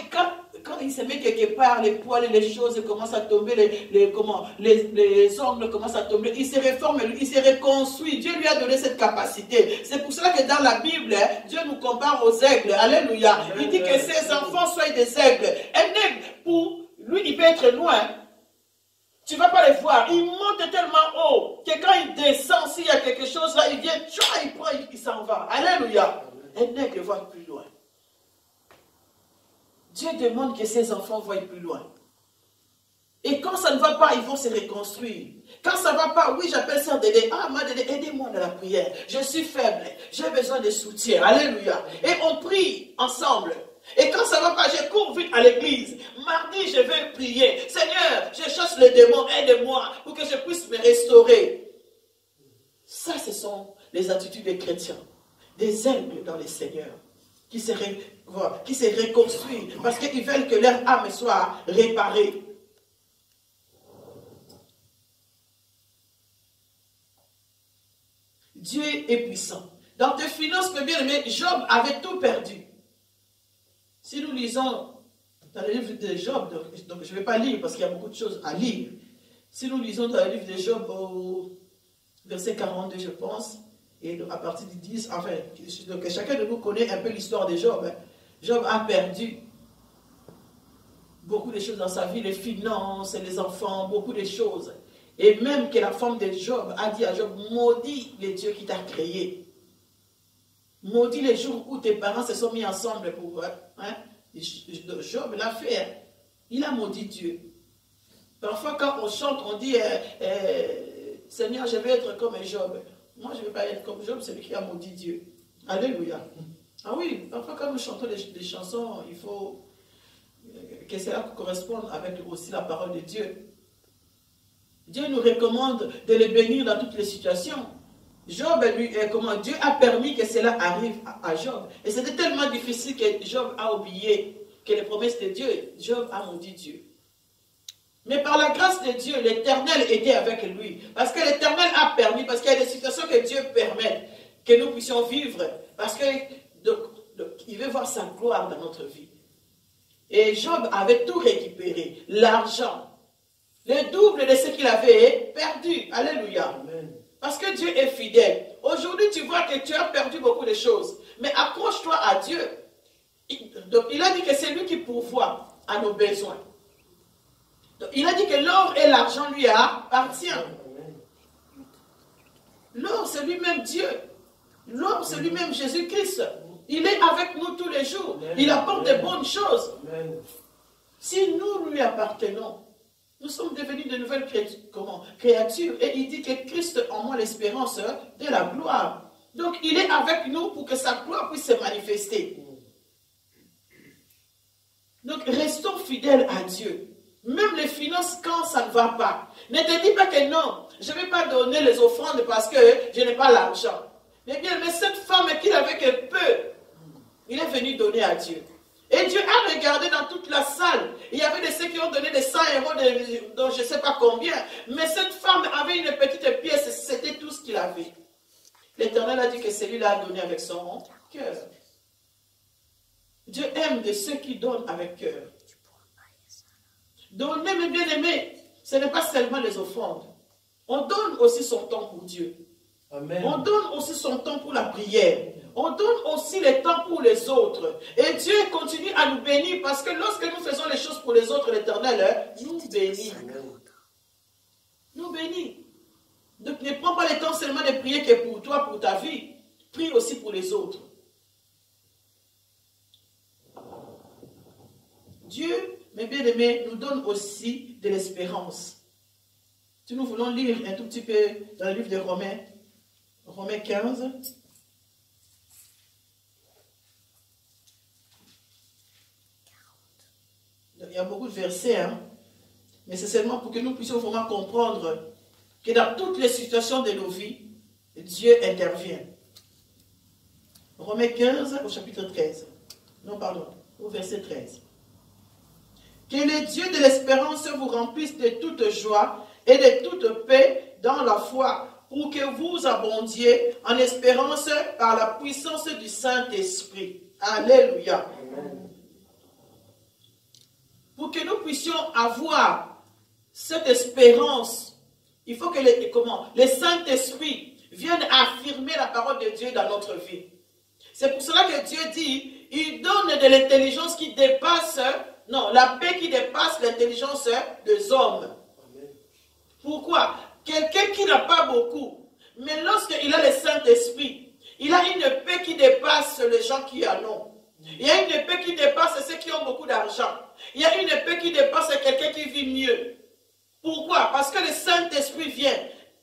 il se met quelque part, les poils et les choses commencent à tomber, les ongles commencent à tomber, il se réforme, il se reconstruit. Dieu lui a donné cette capacité. C'est pour cela que dans la Bible, Dieu nous compare aux aigles. Alléluia. Il dit que ses enfants soient des aigles. Un aigle, pour lui, il peut être loin. Tu ne vas pas les voir. Il monte tellement haut que quand il descend, s'il y a quelque chose là, il vient, il prend, il s'en va. Alléluia. Un aigle voit plus loin. Dieu demande que ses enfants voient plus loin. Et quand ça ne va pas, ils vont se reconstruire. Quand ça ne va pas, oui, j'appelle ça Dédé. Ah, ma Dédé, aidez-moi dans la prière. Je suis faible. J'ai besoin de soutien. Alléluia. Et on prie ensemble. Et quand ça ne va pas, je cours vite à l'église. Mardi, je vais prier. Seigneur, je chasse les démons. Aide-moi pour que je puisse me restaurer. Ça, ce sont les attitudes des chrétiens. Des aigles dans les seigneurs. Qui se reconstruisent parce qu'ils veulent que leur âme soit réparée. Dieu est puissant. Dans tes finances, mes bien-aimés, Job avait tout perdu. Si nous lisons dans le livre de Job, donc je ne vais pas lire parce qu'il y a beaucoup de choses à lire. Si nous lisons dans le livre de Job au verset 42, je pense, et à partir du 10, enfin, donc chacun de nous connaît un peu l'histoire de Job. Job a perdu beaucoup de choses dans sa vie, les finances, les enfants, beaucoup de choses. Et même que la femme de Job a dit à Job, maudit les dieux qui t'a créé. Maudit les jours où tes parents se sont mis ensemble pour... Job l'a fait. Il a maudit Dieu. Parfois quand on chante, on dit, Seigneur, je vais être comme Job. Moi, je ne vais pas être comme Job, c'est lui qui a maudit Dieu. Alléluia. Ah oui, parfois quand nous chantons des chansons, il faut que cela corresponde avec aussi la parole de Dieu. Dieu nous recommande de le bénir dans toutes les situations. Job, Dieu a permis que cela arrive à Job. Et c'était tellement difficile que Job a oublié que les promesses de Dieu, Job a maudit Dieu. Mais par la grâce de Dieu, l'Éternel était avec lui. Parce que l'Éternel a permis, parce qu'il y a des situations que Dieu permet que nous puissions vivre. Parce qu'il veut voir sa gloire dans notre vie. Et Job avait tout récupéré. L'argent, le double de ce qu'il avait perdu. Alléluia. Amen. Parce que Dieu est fidèle. Aujourd'hui, tu vois que tu as perdu beaucoup de choses. Mais accroche-toi à Dieu. Donc, il a dit que c'est lui qui pourvoit à nos besoins. Donc, il a dit que l'or et l'argent lui appartiennent. L'or, c'est lui-même Dieu. L'or, c'est lui-même Jésus-Christ. Il est avec nous tous les jours. Il apporte de bonnes choses. Si nous lui appartenons, nous sommes devenus de nouvelles créatures. Et il dit que Christ en moi l'espérance de la gloire. Donc il est avec nous pour que sa gloire puisse se manifester. Donc restons fidèles à Dieu. Même les finances quand ça ne va pas. Ne te dis pas que non, je ne vais pas donner les offrandes parce que je n'ai pas l'argent. Mais bien, mais cette femme qui n'avait que peu, il est venu donner à Dieu. Et Dieu a regardé dans toute la salle. Il y avait de ceux qui ont donné des 100 €, dont je ne sais pas combien. Mais cette femme avait une petite pièce. C'était tout ce qu'il avait. L'Éternel a dit que celui-là a donné avec son cœur. Dieu aime de ceux qui donnent avec cœur. Donner, mes bien-aimés, ce n'est pas seulement les offrandes. On donne aussi son temps pour Dieu. Amen. On donne aussi son temps pour la prière. On donne aussi le temps pour les autres. Et Dieu continue à nous bénir parce que lorsque nous faisons les choses pour les autres, l'Éternel nous bénit. Nous bénit. Donc ne prends pas le temps seulement de prier que pour toi, pour ta vie. Prie aussi pour les autres. Dieu, mes bien-aimés, nous donne aussi de l'espérance. Si nous voulons lire un tout petit peu dans le livre des Romains, Romains 15. Il y a beaucoup de versets, hein? Mais c'est seulement pour que nous puissions vraiment comprendre que dans toutes les situations de nos vies, Dieu intervient. Romains 15 au chapitre 13. Non, pardon, au verset 13. Que le Dieu de l'espérance vous remplisse de toute joie et de toute paix dans la foi, pour que vous abondiez en espérance par la puissance du Saint-Esprit. Alléluia. Amen. Pour que nous puissions avoir cette espérance, il faut que le Saint-Esprit vienne affirmer la parole de Dieu dans notre vie. C'est pour cela que Dieu dit, il donne de l'intelligence qui dépasse, non, la paix qui dépasse l'intelligence des hommes. Amen. Pourquoi? Quelqu'un qui n'a pas beaucoup, mais lorsqu'il a le Saint-Esprit, il a une paix qui dépasse les gens qui en ont. Il y a une paix qui dépasse ceux qui ont beaucoup d'argent. Il y a une paix qui dépasse quelqu'un qui vit mieux. Pourquoi? Parce que le Saint-Esprit vient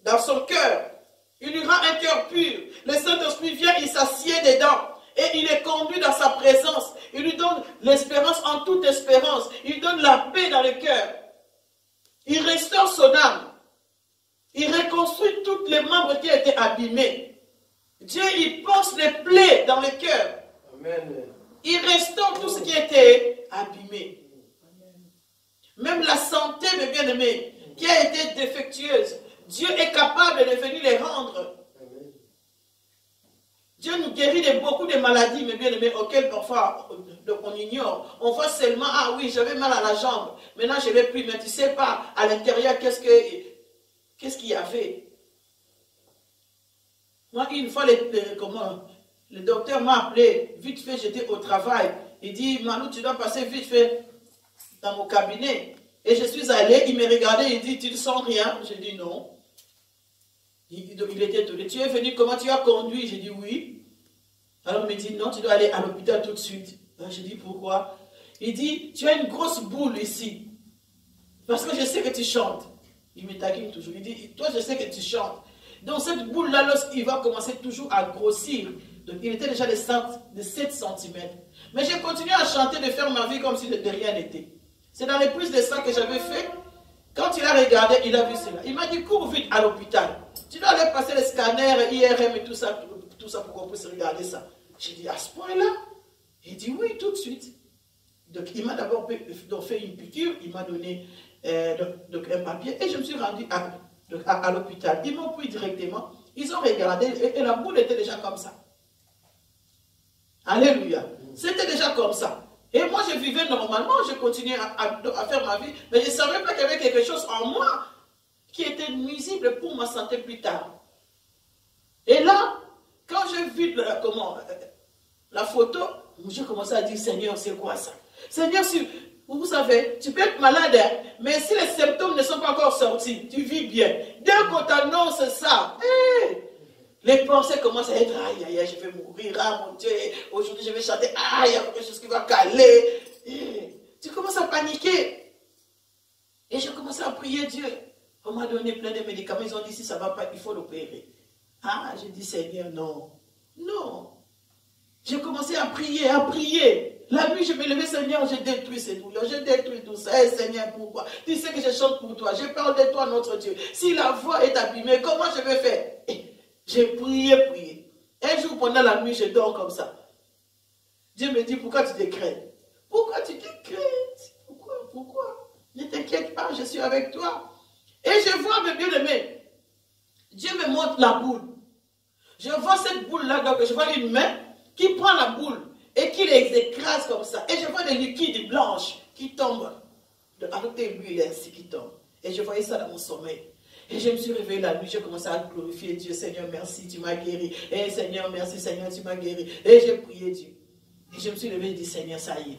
dans son cœur. Il lui rend un cœur pur. Le Saint-Esprit vient, il s'assied dedans. Et il est conduit dans sa présence. Il lui donne l'espérance en toute espérance. Il donne la paix dans le cœur. Il restaure son âme. Il reconstruit tous les membres qui étaient abîmés. Dieu, il pense les plaies dans le cœur. Amen. Il restaure tout ce qui était abîmé. Même la santé, mes bien-aimés, qui a été défectueuse, Dieu est capable de venir les rendre. Amen. Dieu nous guérit de beaucoup de maladies, mes bien-aimés, auxquelles parfois on ignore. On voit seulement, ah oui, j'avais mal à la jambe, maintenant je ne l'ai plus, mais tu ne sais pas à l'intérieur qu'est-ce qu'il y avait. Moi, une fois, le docteur m'a appelé, vite fait, j'étais au travail. Il dit, Manu, tu dois passer vite fait dans mon cabinet. Et je suis allé, il me regardait, il dit, tu ne sens rien? J'ai dit non. Il était étonné. Tu es venu, comment tu as conduit? J'ai dit oui. Alors il me dit, non, tu dois aller à l'hôpital tout de suite. J'ai dit, pourquoi? Il dit, tu as une grosse boule ici. Parce que je sais que tu chantes. Il me taquine toujours. Il dit, toi, je sais que tu chantes. Donc cette boule-là, lorsqu'il va commencer toujours à grossir, donc il était déjà de 7 cm. Mais j'ai continué à chanter, de faire ma vie comme si de rien n'était. C'est dans les prises de sang que j'avais fait. Quand il a regardé, il a vu cela. Il m'a dit, cours vite à l'hôpital. Tu dois aller passer les scanners, IRM et tout ça pour qu'on puisse regarder ça. J'ai dit, à ce point-là? Il dit, oui, tout de suite. Donc il m'a d'abord fait une piqûre, il m'a donné donc un papier et je me suis rendu à l'hôpital. Ils m'ont pris directement, ils ont regardé et la boule était déjà comme ça. Alléluia. C'était déjà comme ça. Et moi, je vivais normalement, je continuais à faire ma vie, mais je ne savais pas qu'il y avait quelque chose en moi qui était nuisible pour ma santé plus tard. Et là, quand j'ai vu la photo, j'ai commencé à dire, Seigneur, c'est quoi ça? Seigneur, vous savez, tu peux être malade, mais si les symptômes ne sont pas encore sortis, tu vis bien. Dès qu'on t'annonce ça, les pensées commencent à être, aïe, aïe, aïe, je vais mourir, ah mon Dieu, aujourd'hui je vais chanter, aïe, il y a quelque chose qui va caler. Tu commences à paniquer. Et j'ai commencé à prier Dieu. On m'a donné plein de médicaments, ils ont dit, si ça ne va pas, il faut l'opérer. Ah, j'ai dit, Seigneur, non, non. J'ai commencé à prier, à prier. La nuit, je me levais, Seigneur, j'ai détruit ces douleurs, j'ai détruit tout ça. Hey, Seigneur, pourquoi? Tu sais que je chante pour toi, je parle de toi, notre Dieu. Si la voix est abîmée, comment je vais faire? J'ai prié, prié. Un jour, pendant la nuit, je dors comme ça. Dieu me dit, pourquoi tu te crains? Pourquoi tu te crains? Pourquoi? Ne t'inquiète pas, je suis avec toi. Et je vois, mes bien-aimés, Dieu me montre la boule. Je vois cette boule-là, donc je vois une main qui prend la boule et qui les écrase comme ça. Et je vois des liquides blanches qui tombent. Avec des l'huile ainsi qui tombent. Et je voyais ça dans mon sommeil. Et je me suis réveillée la nuit, j'ai commencé à glorifier Dieu. Seigneur, merci, tu m'as guéri. Et Seigneur, merci, Seigneur, tu m'as guéri. Et j'ai prié Dieu. Et je me suis levée et dit, Seigneur, ça y est.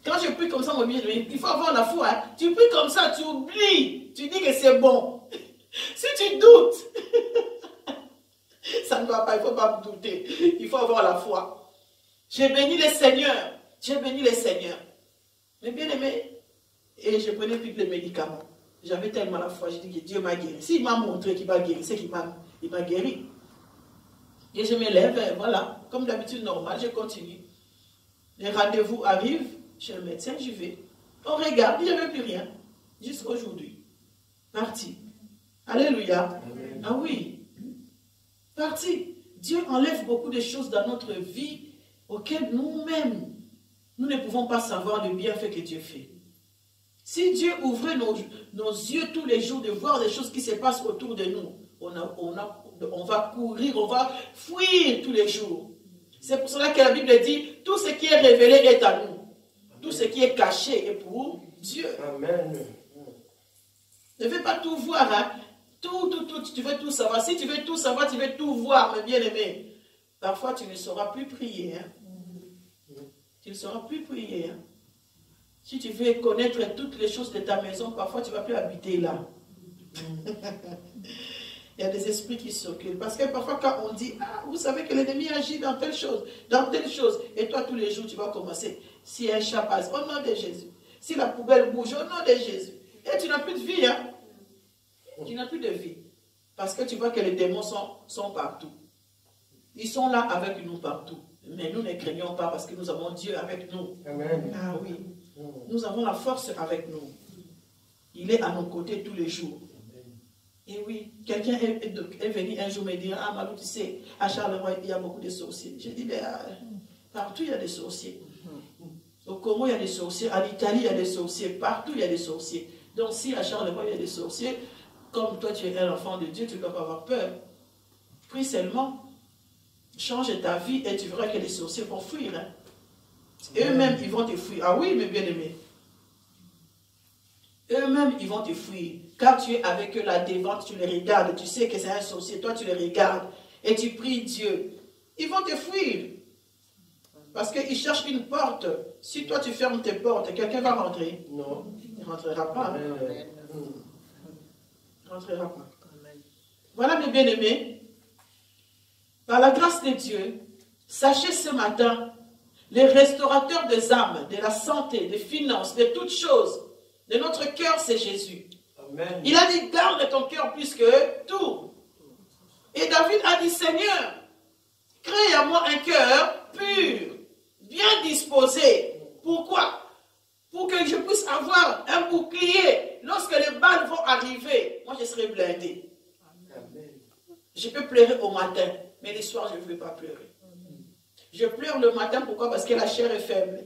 Quand je prie comme ça, mon bien, il faut avoir la foi. Hein. Tu pries comme ça, tu oublies. Tu dis que c'est bon. Si tu doutes, ça ne va pas, il ne faut pas douter. Il faut avoir la foi. J'ai béni le Seigneur. J'ai béni le Seigneur. Mais bien aimé, et je prenais plus les médicaments. J'avais tellement la foi, j'ai dit que Dieu m'a guéri. S'il m'a montré qu'il m'a guéri, c'est qu'il m'a guéri. Et je me lève, et voilà, comme d'habitude normal, je continue. Les rendez-vous arrivent chez le médecin, j'y vais. On regarde, il n'y avait plus rien. Jusqu'à aujourd'hui. Parti. Alléluia. Amen. Ah oui. Parti. Dieu enlève beaucoup de choses dans notre vie auxquelles nous-mêmes, nous ne pouvons pas savoir le bienfait que Dieu fait. Si Dieu ouvrait nos yeux tous les jours de voir des choses qui se passent autour de nous, on va courir, on va fuir tous les jours. C'est pour cela que la Bible dit, tout ce qui est révélé est à nous. Tout ce qui est caché est pour Dieu. Amen. Ne veux pas tout voir, hein? Tout, tu veux tout savoir. Si tu veux tout savoir, tu veux tout voir, mes bien-aimés. Parfois, tu ne sauras plus prier. Hein? Tu ne sauras plus prier. Hein? Si tu veux connaître toutes les choses de ta maison, parfois, tu ne vas plus habiter là. Il y a des esprits qui circulent. Parce que parfois, quand on dit, ah, vous savez que l'ennemi agit dans telle chose, et toi, tous les jours, tu vas commencer. Si un chat passe, au nom de Jésus. Si la poubelle bouge, au nom de Jésus. Et tu n'as plus de vie, hein? Tu n'as plus de vie. Parce que tu vois que les démons sont partout. Ils sont là avec nous partout. Mais nous ne craignons pas parce que nous avons Dieu avec nous. Amen. Ah oui. Nous avons la force avec nous. Il est à nos côtés tous les jours. Et oui, quelqu'un est venu un jour me dire, ah Malou, tu sais, à Charleroi, il y a beaucoup de sorciers. J'ai dit, ben, partout il y a des sorciers. Au Congo, il y a des sorciers. En Italie, il y a des sorciers. Partout, il y a des sorciers. Donc, si à Charleroi, il y a des sorciers, comme toi, tu es un enfant de Dieu, tu ne dois pas avoir peur. Prie seulement. Change ta vie et tu verras que les sorciers vont fuir. Hein. Eux-mêmes, ils vont te fuir. Ah oui, mes bien-aimés. Eux-mêmes, ils vont te fuir. Quand tu es avec eux là devant, tu les regardes, tu sais que c'est un sorcier, toi tu les regardes et tu pries Dieu. Ils vont te fuir. Parce qu'ils cherchent une porte. Si toi tu fermes tes portes, quelqu'un va rentrer. Non. Il ne rentrera pas. Amen. Il ne rentrera pas. Voilà mes bien-aimés. Par la grâce de Dieu, sachez ce matin, les restaurateurs des âmes, de la santé, des finances, de toutes choses, de notre cœur, c'est Jésus. Amen. Il a dit, garde ton cœur plus que tout. Et David a dit, Seigneur, crée à moi un cœur pur, bien disposé. Pourquoi? Pour que je puisse avoir un bouclier. Lorsque les balles vont arriver, moi je serai blindé. Amen. Je peux pleurer au matin, mais le soir je ne veux pas pleurer. Je pleure le matin, pourquoi? Parce que la chair est faible.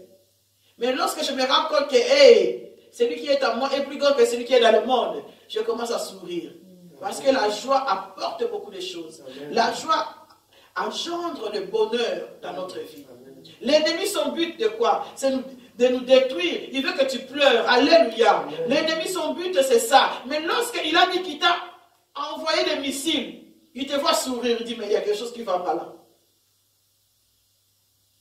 Mais lorsque je me rends compte que, hey, celui qui est en moi est plus grand que celui qui est dans le monde, je commence à sourire. Parce que la joie apporte beaucoup de choses. La joie engendre le bonheur dans notre vie. L'ennemi, son but de quoi? C'est de nous détruire. Il veut que tu pleures. Alléluia. L'ennemi, son but, c'est ça. Mais lorsqu'il a dit qu'il t'a envoyé des missiles, il te voit sourire. Il dit, mais il y a quelque chose qui ne va pas là.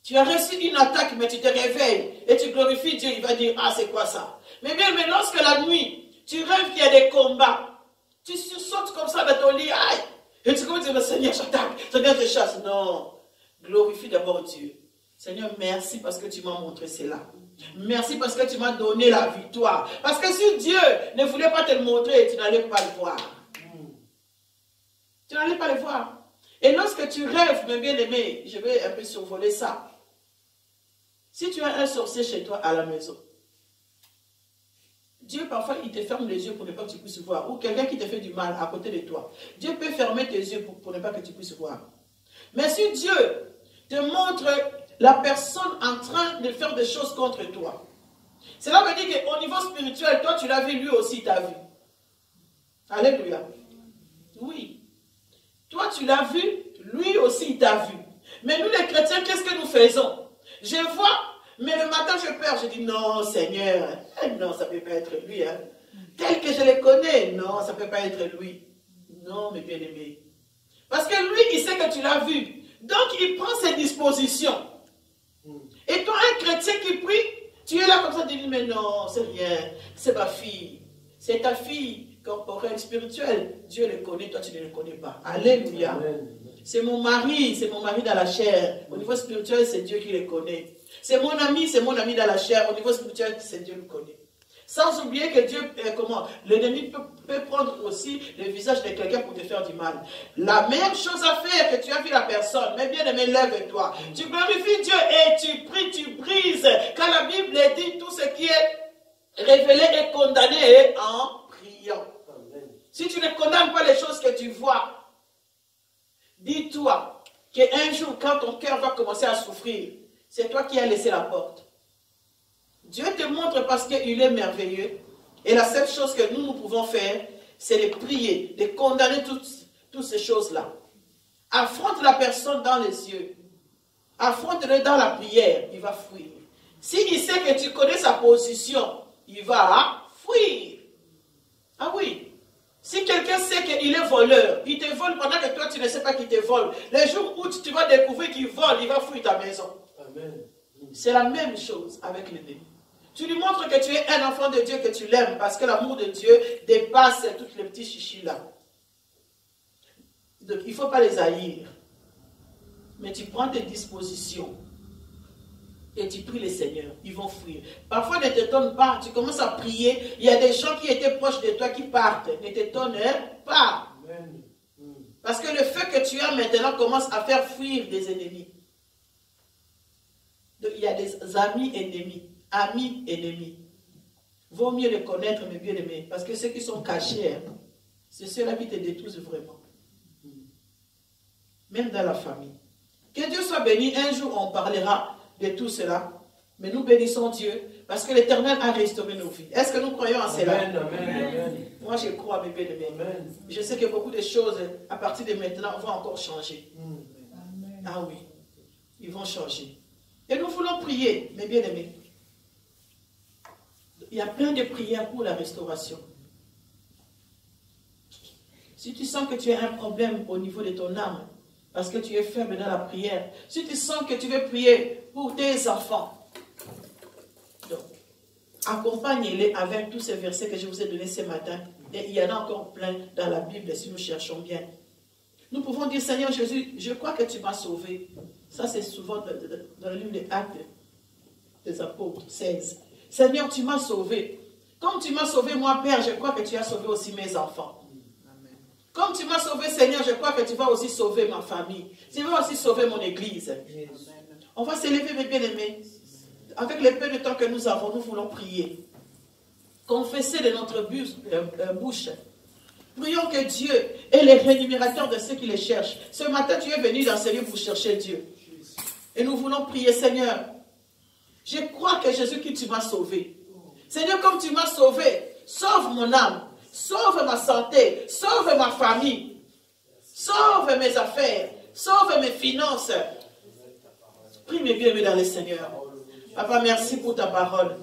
Tu as reçu une attaque, mais tu te réveilles et tu glorifies Dieu. Il va dire, ah, c'est quoi ça? Mais bien, mais lorsque la nuit, tu rêves qu'il y a des combats, tu sursautes comme ça dans ton lit, aïe, et tu commences à dire, Seigneur, j'attaque, Seigneur, je chasse. Non, glorifie d'abord Dieu. Seigneur, merci parce que tu m'as montré cela. Merci parce que tu m'as donné la victoire. Parce que si Dieu ne voulait pas te le montrer, tu n'allais pas le voir. Tu n'allais pas le voir. Et lorsque tu rêves, mes bien-aimés, je vais un peu survoler ça. Si tu as un sorcier chez toi à la maison, Dieu parfois il te ferme les yeux pour ne pas que tu puisses voir. Ou quelqu'un qui te fait du mal à côté de toi. Dieu peut fermer tes yeux pour ne pas que tu puisses voir. Mais si Dieu te montre la personne en train de faire des choses contre toi, cela veut dire qu'au niveau spirituel, toi tu l'as vu, lui aussi t'a vu. Alléluia. Oui. Toi tu l'as vu, lui aussi il t'a vu. Mais nous les chrétiens, qu'est-ce que nous faisons? Je vois, mais le matin je pleure, je dis non Seigneur, non ça ne peut pas être lui. Hein. Tel que je le connais, non ça ne peut pas être lui. Non mes bien-aimés. Parce que lui il sait que tu l'as vu. Donc il prend ses dispositions. Et toi un chrétien qui prie, tu es là comme ça, tu dis mais non c'est rien, c'est ma fille. C'est ta fille corporelle, spirituelle. Dieu le connaît, toi tu ne le connais pas. Alléluia. Amen. C'est mon mari dans la chair. Au niveau spirituel, c'est Dieu qui le connaît. C'est mon ami dans la chair. Au niveau spirituel, c'est Dieu qui le connaît. Sans oublier que Dieu, l'ennemi peut prendre aussi le visage de quelqu'un pour te faire du mal. La meilleure chose à faire, que tu as vu la personne, mais bien aimé, lève-toi. Tu glorifies Dieu et tu pries, tu brises. Quand la Bible dit tout ce qui est révélé et condamné en priant. Si tu ne condamnes pas les choses que tu vois, dis-toi qu'un jour, quand ton cœur va commencer à souffrir, c'est toi qui as laissé la porte. Dieu te montre parce qu'il est merveilleux. Et la seule chose que nous pouvons faire, c'est de prier, de condamner toutes ces choses-là. Affronte la personne dans les yeux. Affronte-le dans la prière, il va fuir. S'il sait que tu connais sa position, il va fuir. Ah oui. Si quelqu'un sait qu'il est voleur, il te vole pendant que toi tu ne sais pas qu'il te vole. Le jour où tu vas découvrir qu'il vole, il va fuir ta maison. C'est la même chose avec l'ennemi. Tu lui montres que tu es un enfant de Dieu, que tu l'aimes, parce que l'amour de Dieu dépasse tous les petits chichis là. Donc il ne faut pas les haïr. Mais tu prends tes dispositions et tu pries les seigneurs, ils vont fuir. Parfois, ne t'étonne pas, tu commences à prier, il y a des gens qui étaient proches de toi qui partent. Ne t'étonne pas. Parce que le feu que tu as maintenant commence à faire fuir des ennemis. Donc, il y a des amis ennemis. Amis ennemis. Vaut mieux les connaître, mes bien-aimés. Parce que ceux qui sont cachés, c'est ceux-là qui te détruisent vraiment. Même dans la famille. Que Dieu soit béni. Un jour, on parlera de tout cela. Mais nous bénissons Dieu parce que l'Éternel a restauré nos vies. Est-ce que nous croyons en cela? Amen, amen, amen. Moi, je crois, mes bien-aimés. Je sais que beaucoup de choses, à partir de maintenant, vont encore changer. Amen. Ah oui, ils vont changer. Et nous voulons prier, mes bien-aimés. Il y a plein de prières pour la restauration. Si tu sens que tu as un problème au niveau de ton âme, parce que tu es faible dans la prière, si tu sens que tu veux prier pour tes enfants, donc, accompagnez-les avec tous ces versets que je vous ai donnés ce matin. Et il y en a encore plein dans la Bible si nous cherchons bien. Nous pouvons dire, Seigneur Jésus, je crois que tu m'as sauvé. Ça, c'est souvent dans le livre des Actes des Apôtres, 16. Seigneur, tu m'as sauvé. Comme tu m'as sauvé, moi, Père, je crois que tu as sauvé aussi mes enfants. Amen. Comme tu m'as sauvé, Seigneur, je crois que tu vas aussi sauver ma famille. Tu vas aussi sauver mon église. Amen. On va s'élever, mes bien-aimés. Avec le peu de temps que nous avons, nous voulons prier. Confesser de notre bouche. Prions que Dieu est le rémunérateur de ceux qui les cherchent. Ce matin, tu es venu dans ce lieu pour chercher Dieu. Et nous voulons prier, Seigneur. Je crois que Jésus-Christ, tu m'as sauvé. Seigneur, comme tu m'as sauvé, sauve mon âme, sauve ma santé, sauve ma famille, sauve mes affaires, sauve mes finances. Prie mes bien-aimés dans le Seigneur. Papa, merci pour ta parole.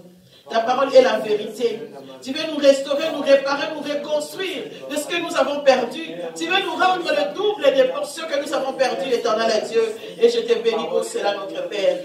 Ta parole est la vérité. Tu veux nous restaurer, nous réparer, nous reconstruire de ce que nous avons perdu. Tu veux nous rendre le double des portions que nous avons perdues, éternel Dieu. Et je te bénis pour cela, notre Père.